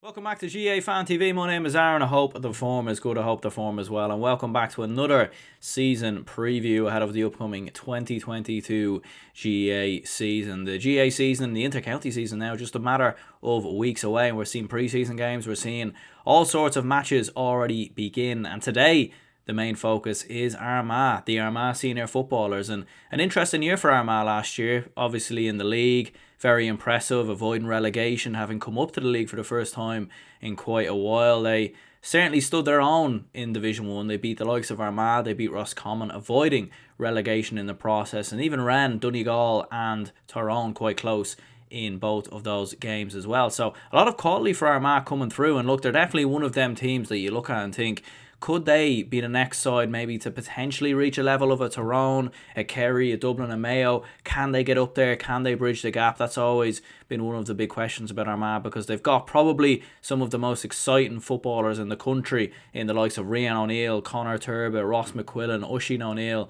Welcome back to GAA Fan TV. My name is Aaron. I hope the form is good. I hope the form is well. And welcome back to another season preview ahead of the upcoming 2022 GAA season. The GAA season, the inter-county season now, just a matter of weeks away. And we're seeing pre-season games. We're seeing all sorts of matches already begin. And today, the main focus is Armagh, the Armagh senior footballers. And an interesting year for Armagh last year, obviously in the league. Very impressive, avoiding relegation, having come up to the league for the first time in quite a while. They certainly stood their own in Division 1. They beat the likes of Armagh, they beat Roscommon, avoiding relegation in the process, and even ran Donegal and Tyrone quite close in both of those games as well. So a lot of quality for Armagh coming through, and look, they're definitely one of them teams that you look at and think, could they be the next side maybe to potentially reach a level of a Tyrone, a Kerry, a Dublin, a Mayo? Can they get up there? Can they bridge the gap? That's always been one of the big questions about Armagh, because they've got probably some of the most exciting footballers in the country in the likes of Rian O'Neill, Conor Turba, Ross McQuillan, Oisin O'Neill,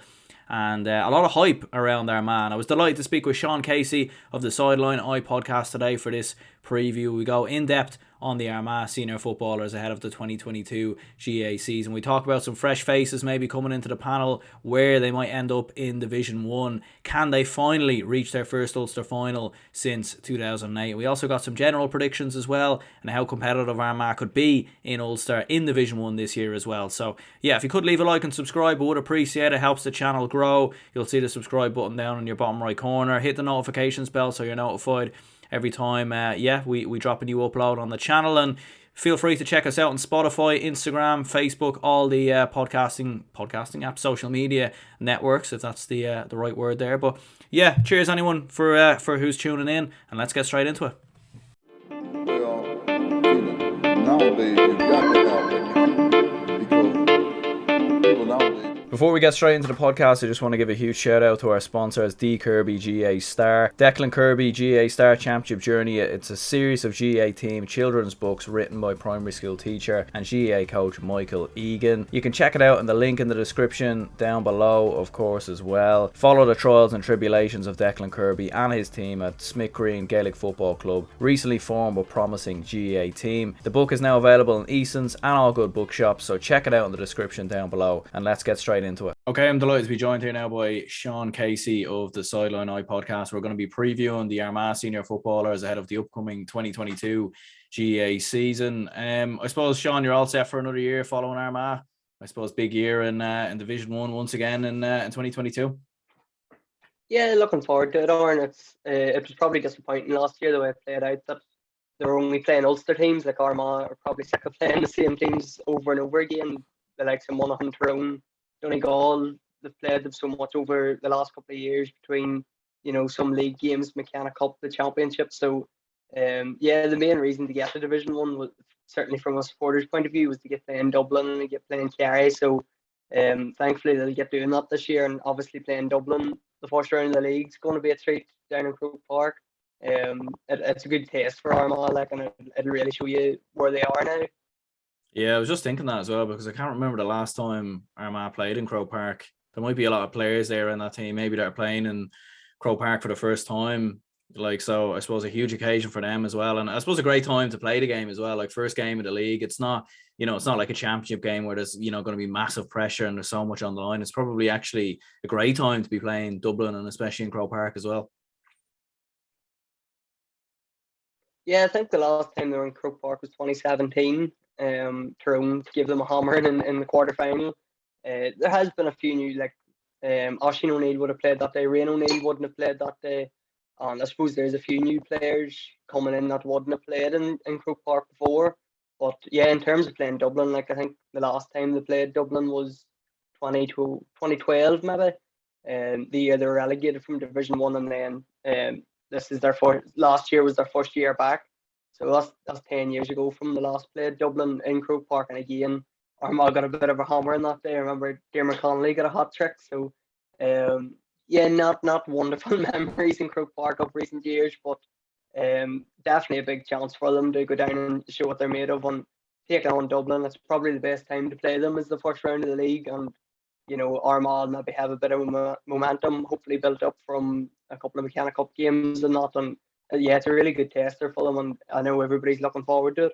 and a lot of hype around their man. I was delighted to speak with Shaun Casey of the Sideline Eye Podcast today for this preview. We go in depth on the Armagh senior footballers ahead of the 2022 GAA season. We talk about some fresh faces maybe coming into the panel, where they might end up in Division 1. Can they finally reach their first Ulster final since 2008? We also got some general predictions as well, and how competitive Armagh could be in Ulster in Division 1 this year as well. So yeah, if you could leave a like and subscribe, I would appreciate it. Helps the channel grow. You'll see the subscribe button down in your bottom right corner. Hit the notifications bell so you're notified every time we drop a new upload on the channel. And feel free to check us out on Spotify, Instagram, Facebook, all the podcasting apps, social media networks, if that's the right word there. But yeah, cheers anyone for who's tuning in, and let's get straight into it. Well, nowadays you got to have that, because people nowadays. Before we get straight into the podcast, I just want to give a huge shout out to our sponsors, D Kirby GAA Star. Declan Kirby GAA Star Championship Journey. It's a series of GAA team children's books written by primary school teacher and GAA coach Michael Egan. You can check it out in the link in the description down below, of course, as well. Follow the trials and tribulations of Declan Kirby and his team at Smithgreen Gaelic Football Club, recently formed but promising GAA team. The book is now available in Eason's and all good bookshops, so check it out in the description down below, and let's get straight into it. Okay, I'm delighted to be joined here now by Shaun Casey of the Sideline Eye Podcast. We're going to be previewing the Armagh senior footballers ahead of the upcoming 2022 GAA season. I suppose, Shaun, you're all set for another year following Armagh. I suppose big year in Division 1 once again in 2022. Yeah, looking forward to it, Oren. It was probably disappointing last year the way it played out, that they were only playing Ulster teams. Like Armagh are probably sick of playing the same teams over and over again. The likes of Monaghan, Tyrone, Donegal, they've played them so much over the last couple of years between, some league games, McKenna Cup, the championship. So, the main reason to get to Division 1 was, certainly from a supporter's point of view, was to get playing Dublin and get playing Kerry. So, thankfully they'll get doing that this year, and obviously playing Dublin, the first round of the league, is going to be a treat down in Croke Park. It's a good taste for Armagh, and it'll really show you where they are now. Yeah, I was just thinking that as well, because I can't remember the last time Armagh played in Croke Park. There might be a lot of players there in that team, maybe they're playing in Croke Park for the first time. So I suppose a huge occasion for them as well. And I suppose a great time to play the game as well. Like, first game of the league, it's not like a championship game where there's, going to be massive pressure and there's so much on the line. It's probably actually a great time to be playing Dublin, and especially in Croke Park as well. Yeah, I think the last time they were in Croke Park was 2017. Tyrone gave them a hammer in the quarter final. There has been a few new, like Oisin O'Neill would have played that day, Rian O'Neill wouldn't have played that day, and I suppose there's a few new players coming in that wouldn't have played in Croke Park before. But yeah, in terms of playing Dublin, I think the last time they played Dublin was 2012 maybe, the year they were relegated from Division 1, and then this is last year was their first year back. So that's 10 years ago from the last play at Dublin in Croke Park. And again, Armagh got a bit of a hammer in that day. I remember Dermot Connolly got a hat trick. So not wonderful memories in Croke Park of recent years, but definitely a big chance for them to go down and show what they're made of and take on Dublin. It's probably the best time to play them, is the first round of the league. And Armagh maybe have a bit of momentum, hopefully built up from a couple of McKenna Cup games and that. And yeah, it's a really good tester for them, and I know everybody's looking forward to it.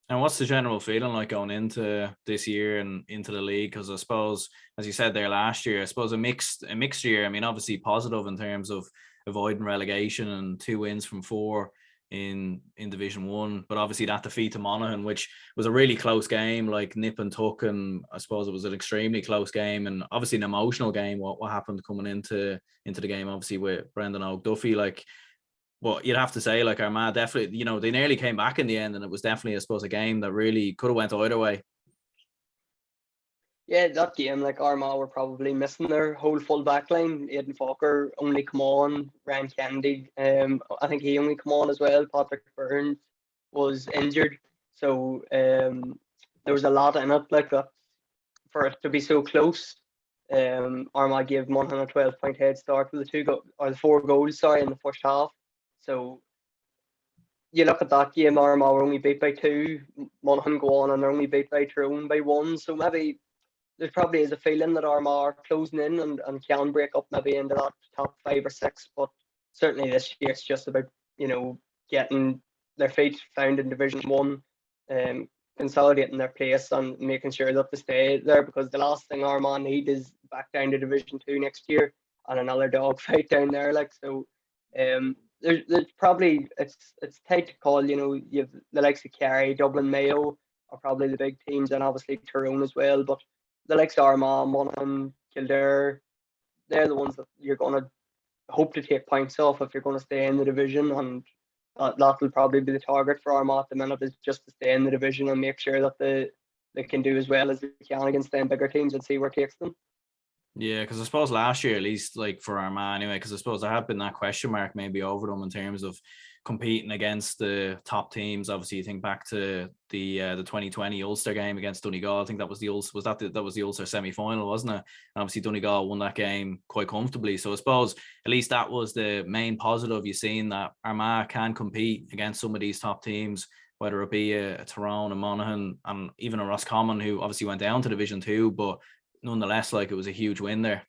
And what's the general feeling like going into this year and into the league? Because I suppose, as you said there last year, I suppose a mixed year. I mean, obviously positive in terms of avoiding relegation and 2 wins from 4 in Division 1, but obviously that defeat to Monaghan, which was a really close game, like nip and tuck, and I suppose it was an extremely close game and obviously an emotional game. What happened coming into the game, obviously with Brendan O'Duffy, like. But you'd have to say, like, Armagh definitely, they nearly came back in the end, and it was definitely, I suppose, a game that really could have went either way. Yeah, that game, like Armagh were probably missing their whole full back line. Aidan Falker only come on, Ryan Kennedy, I think he only come on as well. Patrick Burns was injured. So there was a lot in it, like that, for it to be so close. Armagh gave Monaghan a 12-point head start with the 4 goals, in the first half. So you look at that game, Armagh were only beat by 2. Monaghan go on and they're only beat by Tyrone by 1. So maybe there probably is a feeling that Armagh are closing in and can break up maybe into that top 5 or 6. But certainly this year it's just about, getting their feet found in Division 1, consolidating their place and making sure that they stay there, because the last thing Armagh need is back down to Division 2 next year and another dogfight down there. Like, so there's probably it's tight to call. You've the likes of Kerry, Dublin, Mayo are probably the big teams, and obviously Tyrone as well. But the likes of Armagh, Monaghan, Kildare, they're the ones that you're going to hope to take points off if you're going to stay in the division, and that will probably be the target for Armagh at the minute, is just to stay in the division and make sure that they can do as well as they can against them bigger teams and see where it takes them. Yeah, because I suppose last year, at least, like for Armagh anyway, because I suppose there have been that question mark maybe over them in terms of competing against the top teams. Obviously, you think back to the 2020 Ulster game against Donegal. I think that was the Ulster Ulster semi-final, wasn't it? And obviously Donegal won that game quite comfortably. So I suppose at least that was the main positive. You've seen that Armagh can compete against some of these top teams, whether it be a Tyrone, a Monaghan, and even a Roscommon, who obviously went down to Division 2, but nonetheless, like, it was a huge win there.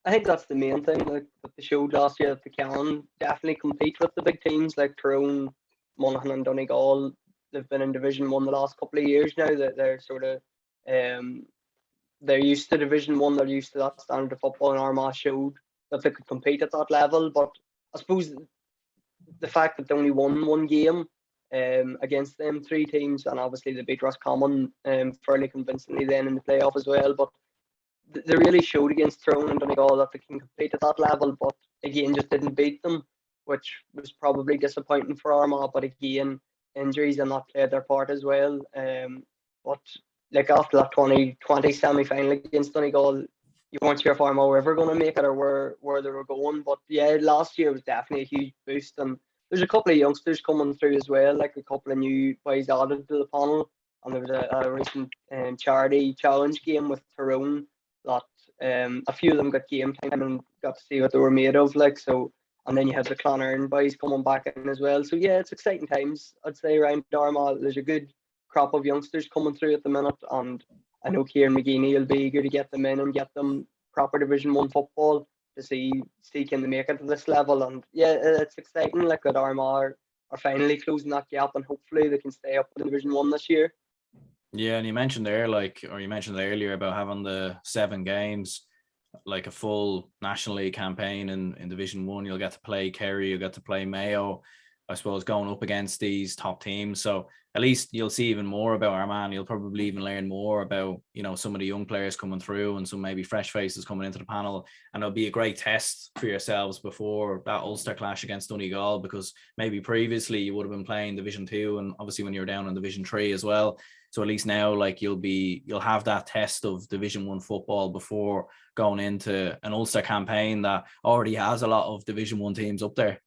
I think that's the main thing, like that they showed last year, that they can definitely compete with the big teams like Tyrone, Monaghan, and Donegal. They've been in Division 1 the last couple of years now. That they're sort of they're used to Division 1. They're used to that standard of football, and Armagh showed that they could compete at that level. But I suppose the fact that they only won 1 game against them 3 teams, and obviously they beat Roscommon fairly convincingly then in the playoff as well. But they really showed against Tyrone and Donegal that they can compete at that level, but again just didn't beat them, which was probably disappointing for Armagh. But again, injuries and that played their part as well. But like after that 2020 semi-final against Donegal, you weren't sure if Armagh were ever going to make it or where they were going. But yeah, last year was definitely a huge boost, and there's a couple of youngsters coming through as well, like a couple of new boys added to the panel. And there was a recent charity challenge game with Tyrone that a few of them got game time and got to see what they were made of, like. So, and then you have the Clonard boys coming back in as well. So yeah, it's exciting times, I'd say, around Armagh. There's a good crop of youngsters coming through at the minute, and I know Kieran McGeeney will be eager to get them in and get them proper Division 1 football to see can they make it to this level. And yeah, it's exciting, like, that Armagh are finally closing that gap, and hopefully they can stay up in Division 1 this year. Yeah, and you mentioned earlier about having the 7 games, like a full National League campaign in Division 1. You'll get to play Kerry, you'll get to play Mayo, I suppose, going up against these top teams. So at least you'll see even more about Armagh. You'll probably even learn more about, some of the young players coming through and some maybe fresh faces coming into the panel. And it'll be a great test for yourselves before that Ulster clash against Donegal, because maybe previously you would have been playing Division 2 and obviously when you were down in Division 3 as well. So at least now, like, you'll have that test of Division 1 football before going into an Ulster campaign that already has a lot of Division 1 teams up there.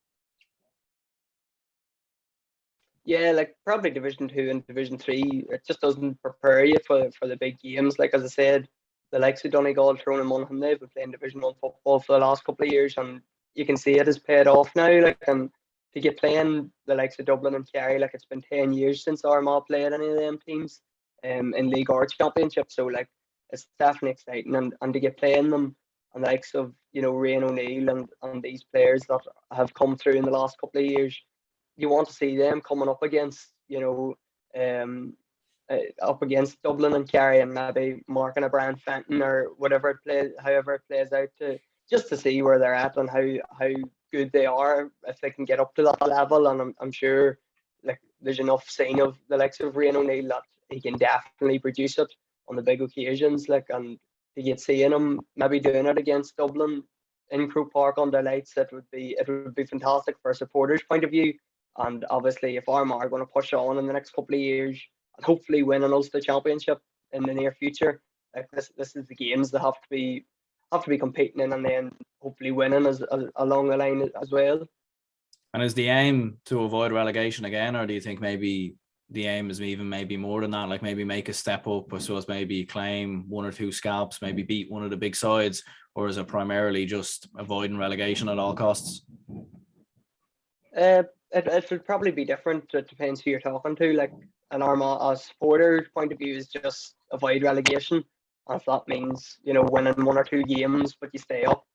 Yeah, like probably Division 2 and Division 3, it just doesn't prepare you for the big games. Like, as I said, the likes of Donegal, Tyrone and Monaghan, they've been playing Division 1 football for the last couple of years, and you can see it has paid off now. Like, and to get playing the likes of Dublin and Kerry, like, it's been 10 years since Armagh played any of them teams in League or Championship. So, like, it's definitely exciting, and to get playing them, and the likes of, Rian O'Neill and these players that have come through in the last couple of years, you want to see them coming up against, up against Dublin and Kerry, and maybe marking a Brand Fenton or however it plays out, to just to see where they're at and how good they are, if they can get up to that level. And I'm sure like there's enough seen of the likes of Rian O'Neill that he can definitely produce it on the big occasions, and to get seeing him maybe doing it against Dublin in Croke Park under lights, it would be fantastic for a supporters' point of view. And obviously, if Armagh are going to push on in the next couple of years and hopefully win an Ulster Championship in the near future, like this is the games they have to be competing in, and then hopefully winning as along the line as well. And is the aim to avoid relegation again, or do you think maybe the aim is even maybe more than that, like maybe make a step up, I suppose, maybe claim one or two scalps, maybe beat one of the big sides, or is it primarily just avoiding relegation at all costs? It would probably be different. It depends who you're talking to. Like an Armagh supporter point of view is just avoid relegation. And if that means, winning one or two games but you stay up,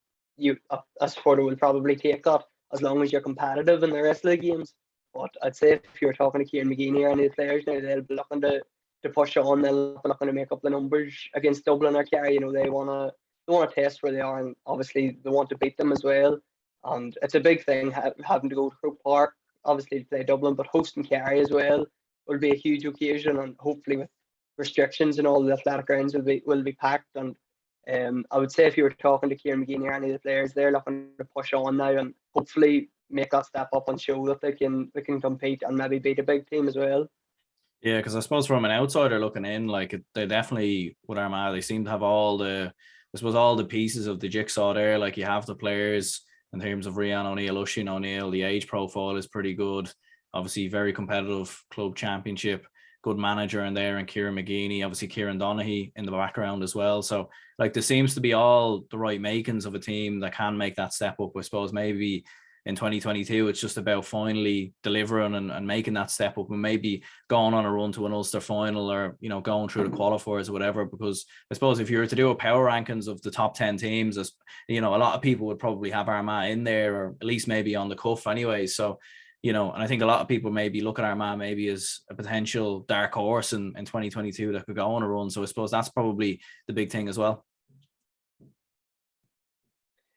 a supporter will probably take that as long as you're competitive in the rest of the games. But I'd say if you're talking to Kieran, McGeeney or any of the players now, they'll be looking to push on. They'll be looking to make up the numbers against Dublin or Kerry. They want to test where they are, and obviously they want to beat them as well. And it's a big thing having to go to Croke Park, obviously, to play Dublin, but hosting Kerry as well will be a huge occasion. And hopefully with restrictions and all, the athletic grounds will be packed. And I would say if you were talking to Kieran McGeeney or any of the players, they're looking to push on now and hopefully make that step up and show that they can compete and maybe beat a big team as well. Yeah, because I suppose from an outsider looking in, like they definitely, with Armagh, they seem to have all the pieces of the jigsaw there. Like you have the players in terms of Rian O'Neill, Oisin O'Neill, the age profile is pretty good. Obviously, very competitive club championship, good manager in there, and Kieran McGeeney, obviously Kieran Donaghy in the background as well. So like there seems to be all the right makings of a team that can make that step up. I suppose maybe in 2022, it's just about finally delivering and making that step up, and maybe going on a run to an Ulster final, or, going through the qualifiers or whatever. Because I suppose if you were to do a power rankings of the top 10 teams, as a lot of people would probably have Armagh in there, or at least maybe on the cuff anyway. So, and I think a lot of people maybe look at Armagh maybe as a potential dark horse in 2022 that could go on a run. So I suppose that's probably the big thing as well.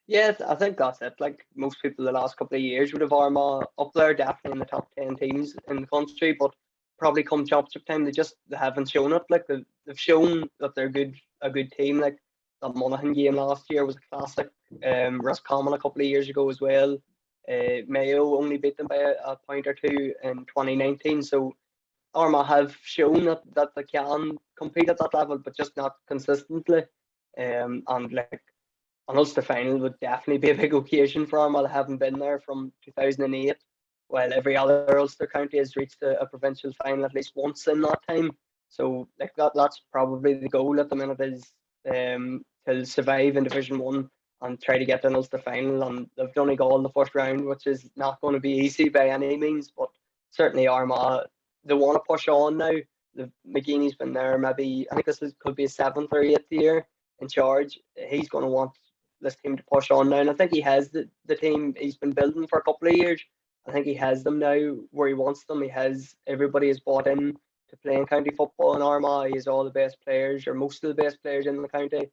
Yeah, I think that's it. Like most people the last couple of years would have Armagh up there, definitely in the top 10 teams in the country, but probably come championship time, they haven't shown it. Like they've shown that they're a good team. Like that Monaghan game last year was a classic. Roscommon a couple of years ago as well. Mayo only beat them by a point or two in 2019. So Armagh have shown that they can compete at that level, but just not consistently. And like an Ulster final would definitely be a big occasion for Armagh. They haven't been there from 2008, while every other Ulster county has reached a provincial final at least once in that time. So like that's probably the goal at the minute, is to survive in Division 1 and try to get an Ulster final. And they've done a goal in the first round, which is not going to be easy by any means, but certainly Armagh, they want to push on now. McGeeney's been there maybe, I think could be his 7th or 8th year in charge. He's going to want this team to push on now, and I think he has the team he's been building for a couple of years. I think he has them now where he wants them. Everybody has bought in to playing county football in Armagh. He has all the best players, or most of the best players in the county,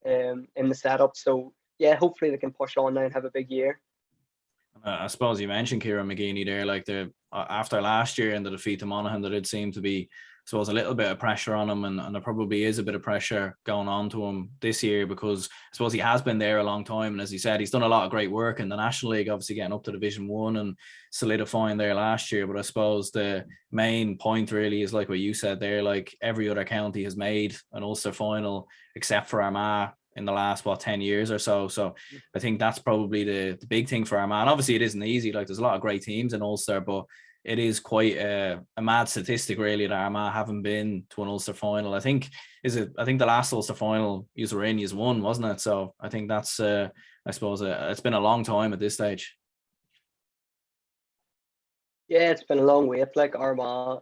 in the setup. So yeah, hopefully they can push on now and have a big year. I suppose you mentioned Kieran McGeeney there, like after last year and the defeat to Monaghan, there did seem to be, I suppose, a little bit of pressure on him, and there probably is a bit of pressure going on to him this year, because I suppose he has been there a long time, and as he said, he's done a lot of great work in the National League, obviously getting up to Division 1 and solidifying there last year. But I suppose the main point really is like what you said there, like every other county has made an Ulster final except for Armagh in the last 10 years or so. So I think that's probably the big thing for Armagh. And obviously it isn't easy, like there's a lot of great teams in Ulster, but it is quite a mad statistic really that Armagh haven't been to an Ulster final. I think the last Ulster final you were in, you won, wasn't it? So I think that's I suppose it's been a long time at this stage. Yeah, it's been a long wait. Like Armagh,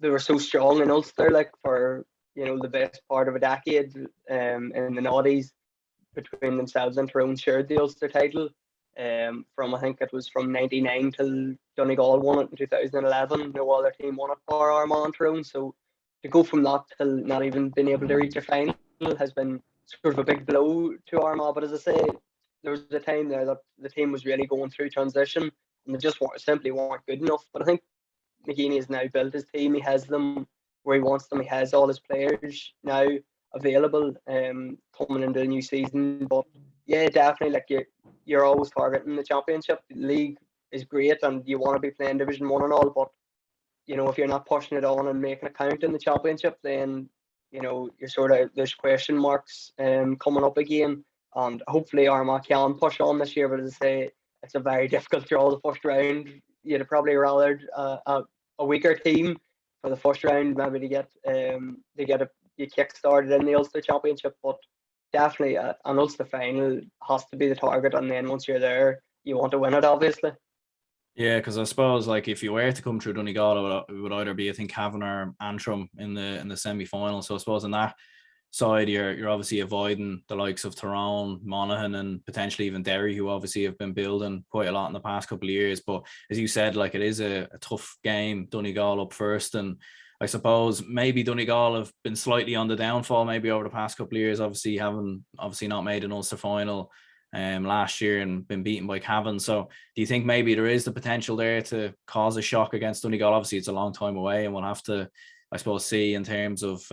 they were so strong in Ulster, like for the best part of a decade, in the noughties, between themselves and Tyrone shared the Ulster title. From I think it was from '99 till Donegal won it in 2011. No other team won it for Armagh and Tyrone. So to go from that till not even being able to reach a final has been sort of a big blow to Armagh. But as I say, there was a time there that the team was really going through transition and they just simply weren't good enough. But I think McGeeney has now built his team. He has them where he wants them. He has all his players now available coming into the new season. But yeah, definitely, like you're always targeting the championship. The league is great and you want to be playing Division 1 and all, but you know, if you're not pushing it on and making a count in the championship, then you know you're sort of, there's question marks coming up again. And hopefully Armagh can push on this year, but as I say, it's a very difficult draw the first round. You'd have probably rather a weaker team for the first round, maybe to get you kick started in the Ulster Championship. But definitely an Ulster final has to be the target, and then once you're there, you want to win it, obviously. Yeah, because I suppose like if you were to come through Donegal, it would either be, I think, Cavan or Antrim in the semi final. So I suppose on that side, you're obviously avoiding the likes of Tyrone, Monaghan, and potentially even Derry, who obviously have been building quite a lot in the past couple of years. But as you said, like it is a tough game. Donegal up first, and I suppose maybe Donegal have been slightly on the downfall maybe over the past couple of years. Obviously not made an Ulster final last year and been beaten by Cavan. So do you think maybe there is the potential there to cause a shock against Donegal? Obviously it's a long time away and we'll have to, I suppose, see in terms of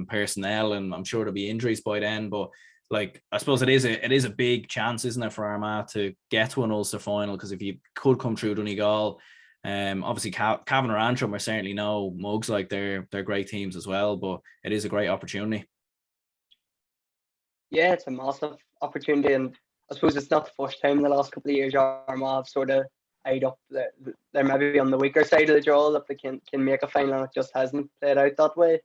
personnel, and I'm sure there'll be injuries by then, but like I suppose it is a big chance, isn't it, for Armagh to get to an Ulster final? Because if you could come through Donegal, obviously Cavan or Antrim are certainly no mugs, like they're great teams as well, but it is a great opportunity. Yeah, it's a massive opportunity, and I suppose it's not the first time in the last couple of years Armagh have sort of eyed up. They're maybe on the weaker side of the draw that they can make a final, and it just hasn't played out that way.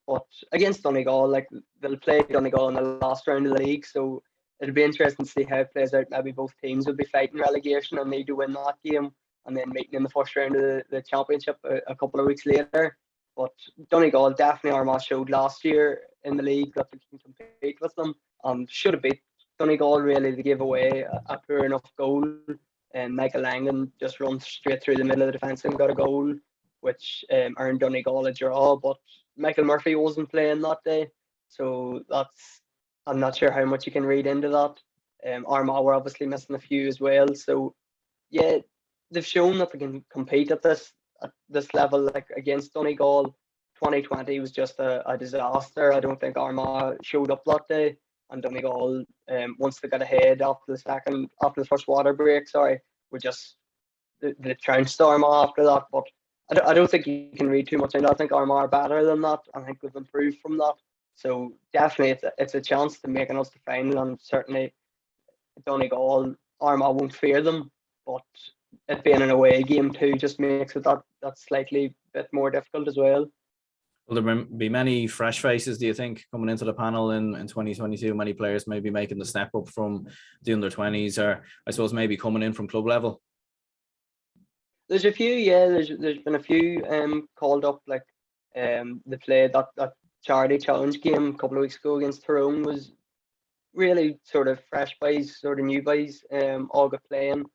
But against Donegal, like they'll play Donegal in the last round of the league, so it'll be interesting to see how it plays out. Maybe both teams will be fighting relegation and need to win that game, and then meeting in the first round of the championship a couple of weeks later. But Donegal, definitely Armagh showed last year in the league that they can compete with them, and should have beat Donegal really to give away a poor enough goal. And Michael Langan just runs straight through the middle of the defence and got a goal, which earned Donegal a draw. But Michael Murphy wasn't playing that day, so I'm not sure how much you can read into that. Armagh were obviously missing a few as well, so yeah, they've shown that they can compete at this level. Like against Donegal, 2020 was just a disaster. I don't think Armagh showed up that day, and Donegal, once they got ahead after the first water break, were just the trounced Armagh after that. But I don't think you can read too much into it. I think Armagh are better than that. I think we've improved from that. So definitely it's a chance to make an Ulster final, and certainly Donegal, Armagh won't fear them, but it being an away game too just makes it that slightly bit more difficult as well. Will there be many fresh faces, do you think, coming into the panel in 2022? Many players maybe making the step up from the under-20s, or I suppose maybe coming in from club level? There's a few, yeah. There's been a few called up. Like they played that charity challenge game a couple of weeks ago against Tyrone, was really sort of fresh boys, sort of new boys, all got playing.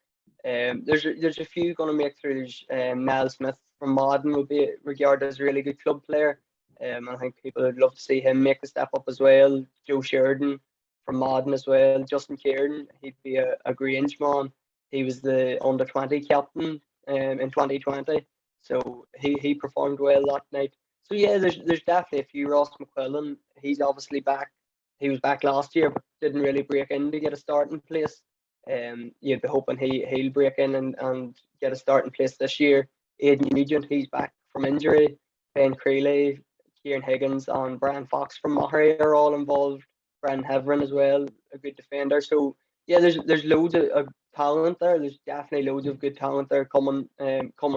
There's a few going to make through. There's Niall Smith from Monaghan would be regarded as a really good club player. I think people would love to see him make the step up as well. Joe Sheridan from Monaghan as well. Justin Kieran, he'd be a Grange man. He was the under-20 captain in 2020, so he performed well that night. So yeah, there's definitely a few. Ross McQuillan, he's obviously back. He was back last year, but didn't really break in to get a starting place. You'd be hoping he'll break in and get a starting place this year. Aidan Nugent, he's back from injury. Ben Creeley, Kieran Higgins, and Brian Fox from Mahary are all involved. Brendan Heverin as well, a good defender. So yeah, there's loads of talent there. There's definitely loads of good talent there coming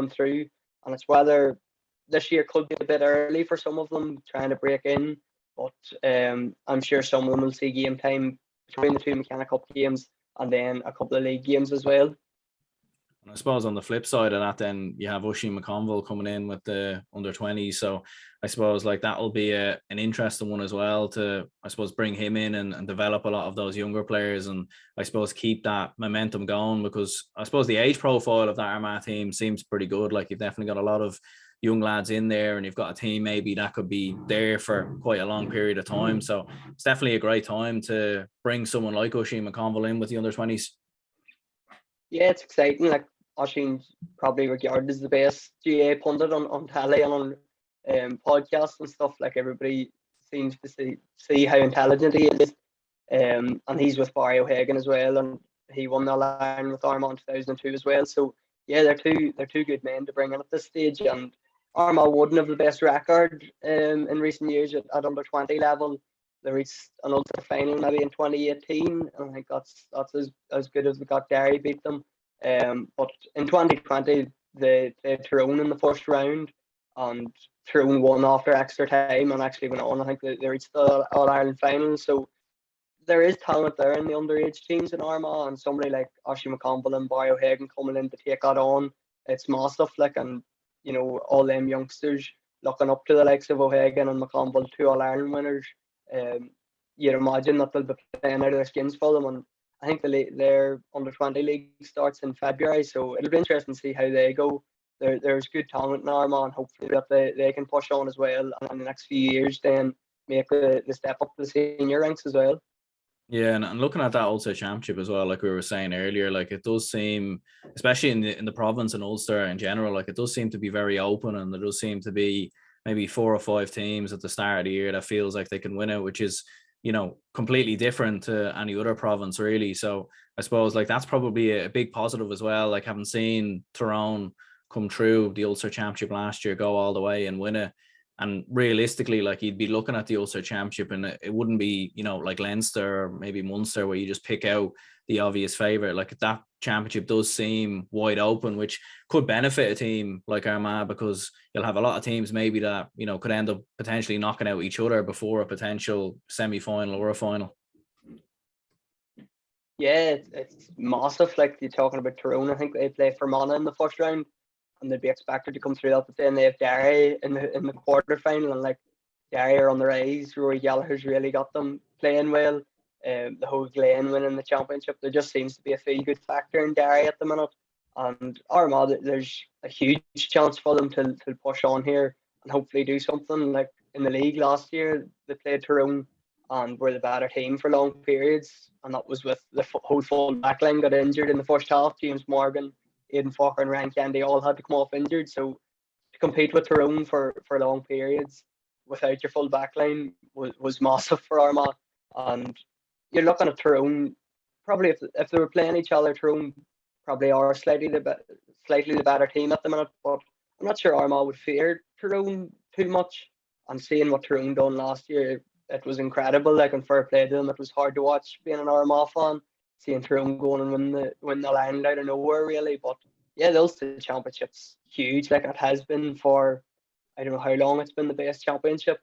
through, and it's whether this year could be a bit early for some of them trying to break in, but I'm sure some of them will see game time between the two McKenna Cup games and then a couple of league games as well. I suppose on the flip side of that, then you have Oisin McConville coming in with the under-20s. So I suppose like that'll be an interesting one as well to, I suppose, bring him in and develop a lot of those younger players, and I suppose keep that momentum going, because I suppose the age profile of that Armagh team seems pretty good. Like you've definitely got a lot of young lads in there, and you've got a team maybe that could be there for quite a long period of time. So it's definitely a great time to bring someone like Oisin McConville in with the under-20s. Yeah, it's exciting. Like Oisin's probably regarded as the best GA pundit on telly and on podcasts and stuff. Like everybody seems to see how intelligent he is. And he's with Barry O'Hagan as well, and he won the All-Ireland with Armagh in 2002 as well. So yeah, they're two good men to bring in at this stage. And Armagh wouldn't have the best record in recent years at under 20 level. They reached an Ulster final maybe in 2018, and I think that's as good as we got. Derry beat them. But in 2020 they played Tyrone in the first round, and Tyrone won after extra time and actually went on. I think they reached the All-Ireland final. So there is talent there in the underage teams in Armagh, and somebody like Oisin McConville and Barry O'Hagan coming in to take that on, it's massive. Like, and you know, all them youngsters looking up to the likes of O'Hagan and McConville, two All-Ireland winners. You'd imagine that they'll be playing out of their skins for them, and I think their under-20 league starts in February, so it'll be interesting to see how they go. There's good talent in Armagh, and hopefully that they can push on as well, and in the next few years then make the step up to the senior ranks as well. Yeah, and looking at that Ulster Championship as well, like we were saying earlier, like it does seem, especially in the province and Ulster in general, like it does seem to be very open, and there does seem to be maybe 4 or 5 teams at the start of the year that feels like they can win it, which is, you know, completely different to any other province really. So I suppose like that's probably a big positive as well. Like having seen Tyrone come through the Ulster Championship last year, go all the way and win it. And realistically, like you'd be looking at the Ulster Championship, and it wouldn't be, you know, like Leinster or maybe Munster where you just pick out the obvious favourite. Like that championship does seem wide open, which could benefit a team like Armagh, because you'll have a lot of teams maybe that, you know, could end up potentially knocking out each other before a potential semi-final or a final. Yeah, it's massive. Like you're talking about Tyrone, I think they play for Monaghan in the first round, and they'd be expected to come through that. But then they have Derry in the quarter final, and like Derry are on the rise. Rory Gallagher's really got them playing well. The whole Glen winning the championship, there just seems to be a feel good factor in Derry at the minute. And Armagh, there's a huge chance for them to push on here and hopefully do something. Like in the league last year, they played Tyrone and were the better team for long periods, and that was with the whole full back line got injured in the first half. James Morgan, Aidan Falker and Ryan Kennedy all had to come off injured, so to compete with Tyrone for long periods without your full back line was massive for Armagh. And you're looking at Tyrone, probably if they were playing each other, Tyrone probably are slightly the better team at the minute, but I'm not sure Armagh would fear Tyrone too much. And seeing what Tyrone done last year, it was incredible. Like, and fair play to them, it was hard to watch being an Armagh fan, seeing Tyrone going and win the line out of nowhere really. But yeah, the Ulster Championship's huge. Like it has been for, I don't know how long it's been the best championship,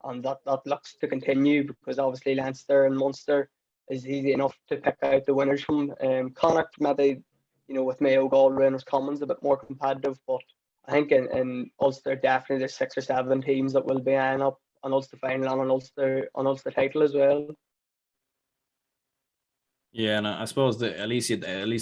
and that looks to continue, because obviously Leinster and Munster is easy enough to pick out the winners from. Connacht maybe, you know, with Mayo, Galway and Roscommons a bit more competitive, but I think in Ulster definitely there's 6 or 7 teams that will be eyeing up an Ulster final and an Ulster title as well. Yeah, and I suppose that at least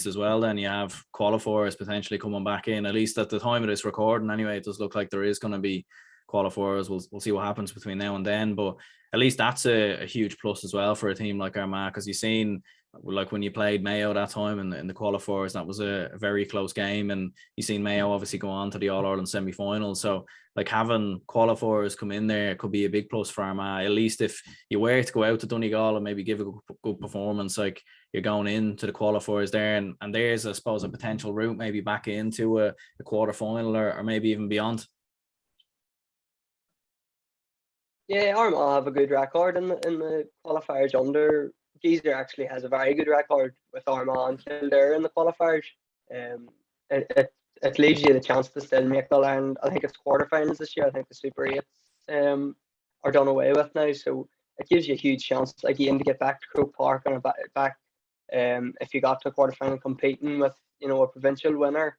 as well, then you have qualifiers potentially coming back in. At least at the time of this recording, anyway, it does look like there is going to be qualifiers. We'll see what happens between now and then, but at least that's a huge plus as well for a team like Armagh, because you've seen, like when you played Mayo that time in the qualifiers, that was a very close game, and you've seen Mayo obviously go on to the All-Ireland semi-final. So like having qualifiers come in there could be a big plus for Armagh. At least if you were to go out to Donegal and maybe give a good performance, like you're going into the qualifiers there, and there's, I suppose, a potential route maybe back into a quarter final or maybe even beyond. Yeah, Armagh have a good record in the qualifiers under. Geezer actually has a very good record with Armagh and Kildare in the qualifiers. It leaves you the chance to still make the land. I think it's quarterfinals this year. I think the Super 8s are done away with now, so it gives you a huge chance again to get back to Croke Park and back if you got to a quarterfinal competing with, a provincial winner,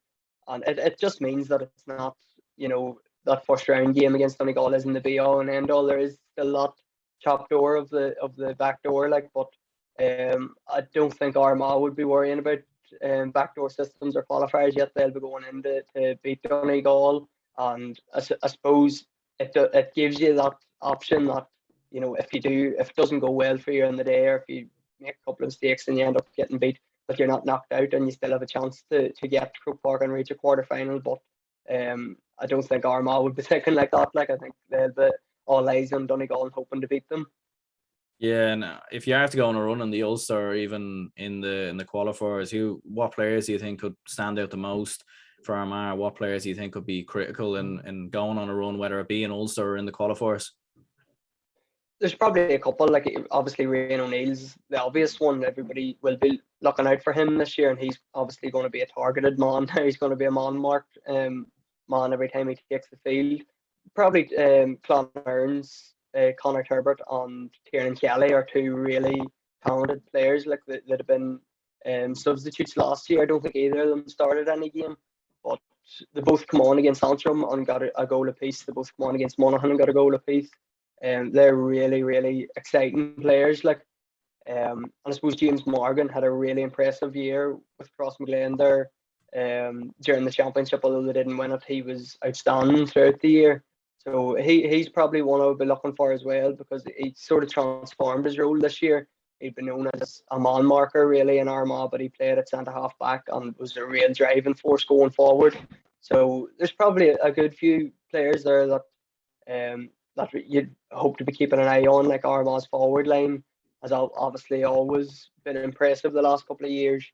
and it just means that it's not, that first round game against Donegal isn't the be all and end all. There is still a lot chopped door of the back door, like, but I don't think Armagh would be worrying about backdoor systems or qualifiers yet. They'll be going in to beat Donegal, and I suppose it gives you that option that, if it doesn't go well for you in the day, or if you make a couple of mistakes and you end up getting beat, but you're not knocked out and you still have a chance to get to Croke Park and reach a quarter final. But I don't think Armagh would be thinking like that. Like, I think they'll be all eyes on Donegal and hoping to beat them. Yeah, and if you have to go on a run in the Ulster or even in the qualifiers, what players do you think could stand out the most for Armagh? What players do you think could be critical in going on a run, whether it be in Ulster or in the qualifiers? There's probably a couple, like obviously Rian O'Neill's the obvious one. Everybody will be looking out for him this year, and he's obviously going to be a targeted man. He's going to be a man-marked man every time he takes the field. Probably Clonmern's Conor Turbert and Kieran Kelly are two really talented players, like that have been substitutes last year. I don't think either of them started any game, but they both come on against Antrim and got a goal apiece. They both come on against Monaghan and got a goal apiece. They're really, really exciting players. Like, and I suppose James Morgan had a really impressive year with Crossmaglen there during the championship. Although they didn't win it, he was outstanding throughout the year. So he's probably one I would be looking for as well, because he sort of transformed his role this year. He'd been known as a man marker really in Armagh, but he played at centre half back and was a real driving force going forward. So there's probably a good few players there that you'd hope to be keeping an eye on. Like, Armagh's forward line has obviously always been impressive the last couple of years.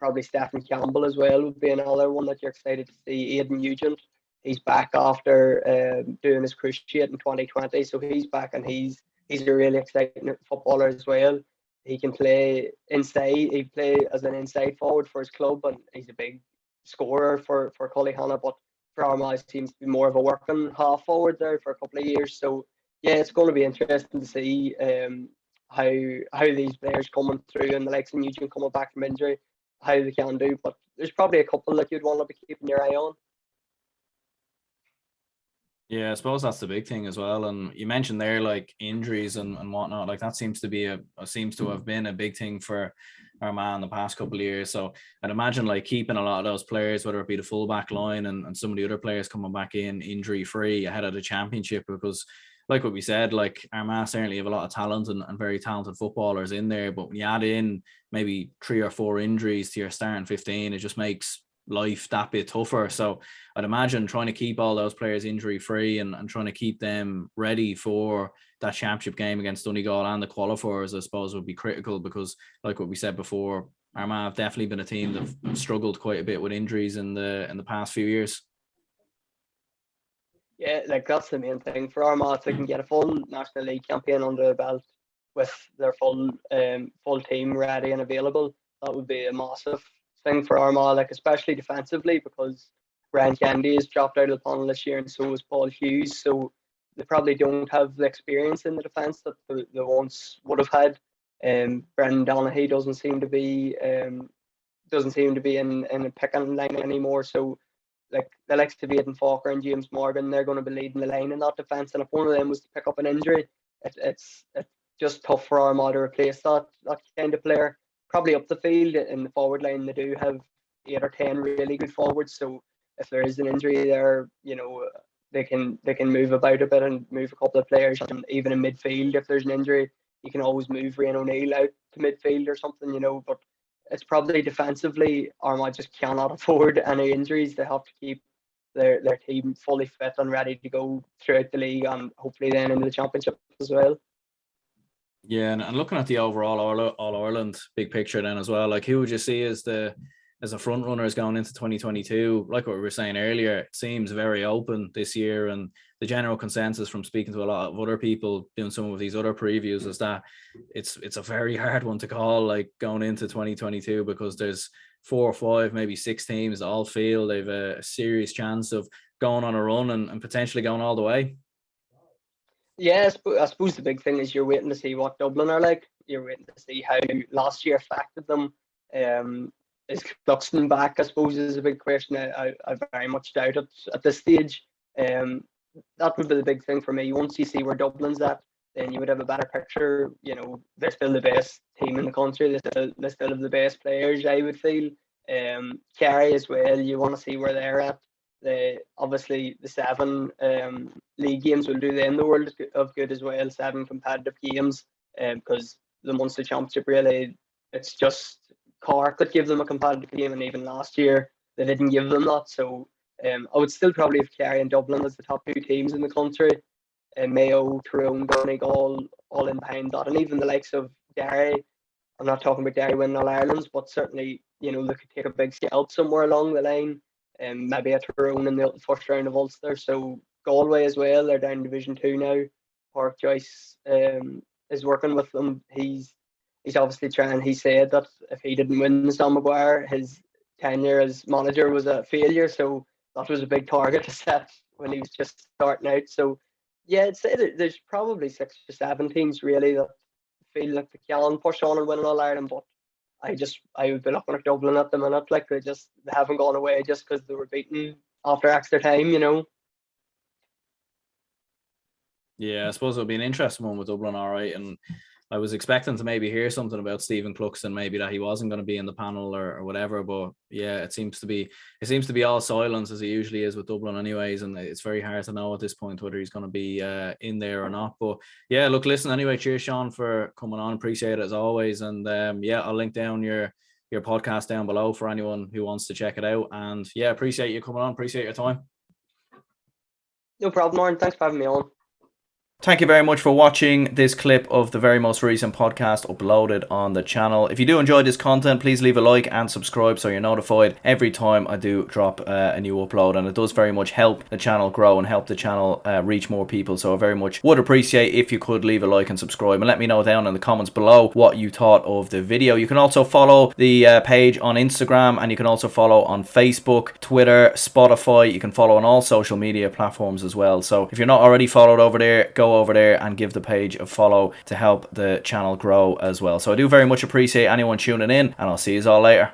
Probably Stephen Campbell as well would be another one that you're excited to see. Aidan Nugent, he's back after doing his cruciate in 2020, so he's back, and he's a really exciting footballer as well. He can play inside. He play as an inside forward for his club, and he's a big scorer for Cullyhanna. But for Armagh, seems to be more of a working half forward there for a couple of years. So yeah, it's going to be interesting to see how these players coming through, and the likes of Nugent coming back from injury, how they can do. But there's probably a couple that you'd want to be keeping your eye on. Yeah, I suppose that's the big thing as well. And you mentioned there, like, injuries and whatnot. Like, that seems to have been a big thing for Armagh in the past couple of years. So I'd imagine, like, keeping a lot of those players, whether it be the full back line and some of the other players coming back in injury free ahead of the championship, because like what we said, like, Armagh certainly have a lot of talent and very talented footballers in there. But when you add in maybe 3 or 4 injuries to your starting 15, it just makes life that bit tougher. So I'd imagine trying to keep all those players injury free and trying to keep them ready for that championship game against Donegal and the qualifiers, I suppose, would be critical, because like what we said before, Armagh have definitely been a team that struggled quite a bit with injuries in the past few years. Yeah, like, that's the main thing for Armagh. If they can get a full National League campaign under their belt with their full team ready and available, that would be a massive thing for Armagh, like, especially defensively, because Ryan Kennedy has dropped out of the panel this year, and so is Paul Hughes. So they probably don't have the experience in the defence that they once would have had. Brendan Donaghy doesn't seem to be in a picking line anymore. So, like, the likes of Aidan Falker and James Morgan, they're going to be leading the line in that defence. And if one of them was to pick up an injury, it's just tough for Armagh to replace that kind of player. Probably up the field in the forward line, they do have 8 or 10 really good forwards. So if there is an injury there, they can move about a bit and move a couple of players. And even in midfield, if there's an injury, you can always move Rian O'Neill out to midfield or something, But it's probably defensively, Armagh just cannot afford any injuries. They have to keep their team fully fit and ready to go throughout the league, and hopefully then into the championship as well. Yeah, and looking at the overall All-Ireland big picture then as well, like, who would you see as the front runners going into 2022? Like what we were saying earlier, it seems very open this year, and the general consensus from speaking to a lot of other people doing some of these other previews is that it's a very hard one to call, like, going into 2022, because there's 4 or 5, maybe 6 teams that all feel they've a serious chance of going on a run and potentially going all the way. Yeah, I suppose the big thing is you're waiting to see what Dublin are like. You're waiting to see how last year affected them. is Cluxton back? I suppose is a big question. I very much doubt it at this stage. That would be the big thing for me. Once you see where Dublin's at, then you would have a better picture. You know, they're still the best team in the country. They still have the best players, I would feel. Kerry as well, you want to see where they're at. Obviously the 7 league games will do them the world of good as well. 7 competitive games, because the Munster Championship, really, it's just Cork that give them a competitive game, and even last year they didn't give them that. So I would still probably have Kerry and Dublin as the top 2 teams in the country. Mayo, Tyrone, Donegal, all in behind that, and even the likes of Derry. I'm not talking about Derry winning All Irelands, but certainly, you know, they could take a big scalp somewhere along the line, and maybe a Tyrone in the first round of Ulster. So Galway as well, they're down Division 2 now. Park Joyce is working with them. He's obviously trying. He said that if he didn't win Sam Maguire, his tenure as manager was a failure. So that was a big target to set when he was just starting out. So yeah, I'd say that there's probably 6 or 7 teams really that feel like they can push on and win All Ireland, but I would be looking at Dublin at the minute. Like they haven't gone away just because they were beaten after extra time, you know. Yeah, I suppose it'll be an interesting one with Dublin, all right. And I was expecting to maybe hear something about Stephen Cluxton, maybe that he wasn't going to be in the panel or whatever. But yeah, it seems to be all silence, as it usually is with Dublin anyways. And it's very hard to know at this point whether he's going to be in there or not. But yeah, look, listen, anyway, cheers, Shaun, for coming on. Appreciate it as always. And yeah, I'll link down your podcast down below for anyone who wants to check it out. And yeah, appreciate you coming on. Appreciate your time. No problem, Lauren. Thanks for having me on. Thank you very much for watching this clip of the very most recent podcast uploaded on the channel. If you do enjoy this content, please leave a like and subscribe so you're notified every time I do drop a new upload, and it does very much help the channel grow and help the channel reach more people. So I very much would appreciate if you could leave a like and subscribe, and let me know down in the comments below what you thought of the video. You can also follow the page on Instagram, and you can also follow on Facebook, Twitter, Spotify. You can follow on all social media platforms as well. So if you're not already followed over there, go over there and give the page a follow to help the channel grow as well. So I do very much appreciate anyone tuning in, and I'll see you all later.